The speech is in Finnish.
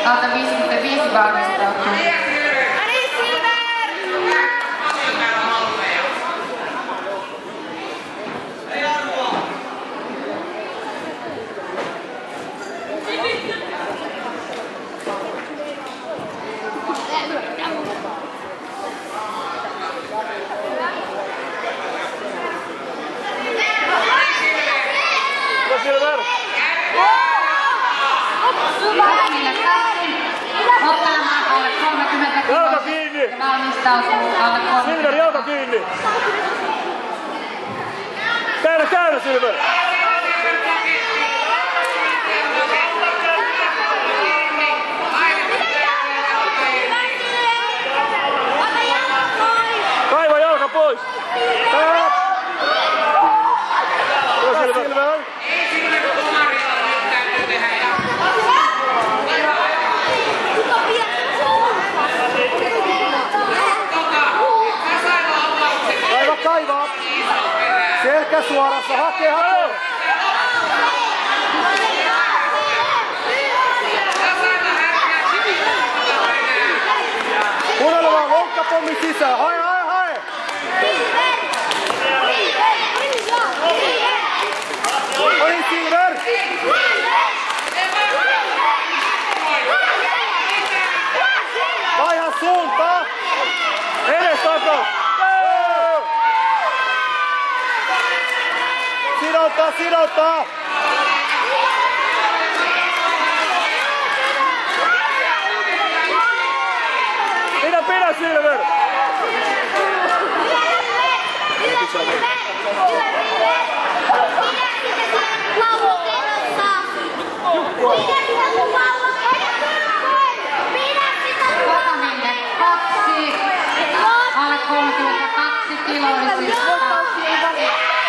Alta 55 valmistautuu. Ottelemaan alle 30 jalka kiinni! Ja valmistautuu alle 30. Silver, jalka kiinni! Käännä Silver! Kaiva jalka pois! Silver! Kaivaa! Selkä suorassa, hakee! Kuunnella vaan lonkkapommi sisään, hae! Oi Silver! Vaiha suuntaa! Edes takaa! Sidottaa! Pidä Silver! Kotanille 2, alle 32 kiloisista.